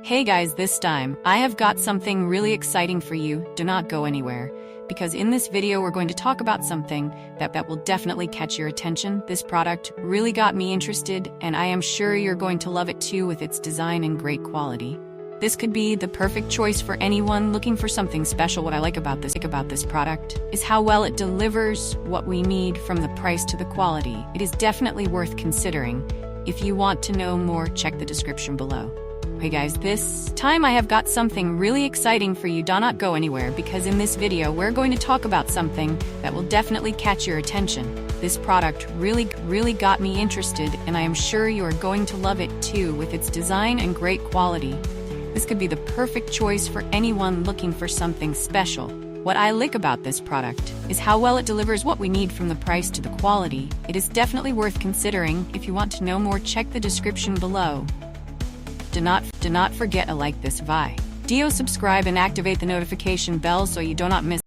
Hey guys, this time, I have got something really exciting for you. Do not go anywhere, because in this video we're going to talk about something that will definitely catch your attention. This product really got me interested, and I am sure you're going to love it too with its design and great quality. This could be the perfect choice for anyone looking for something special. What I like about this product is how well it delivers what we need, from the price to the quality. It is definitely worth considering. If you want to know more, check the description below. Hey guys, this time I have got something really exciting for you. Do not go anywhere, because in this video we're going to talk about something that will definitely catch your attention. This product really got me interested, and I am sure you are going to love it too with its design and great quality. This could be the perfect choice for anyone looking for something special. What I like about this product is how well it delivers what we need, from the price to the quality. It is definitely worth considering. If you want to know more, check the description below. Do not forget to like this video, subscribe and activate the notification bell so you do not miss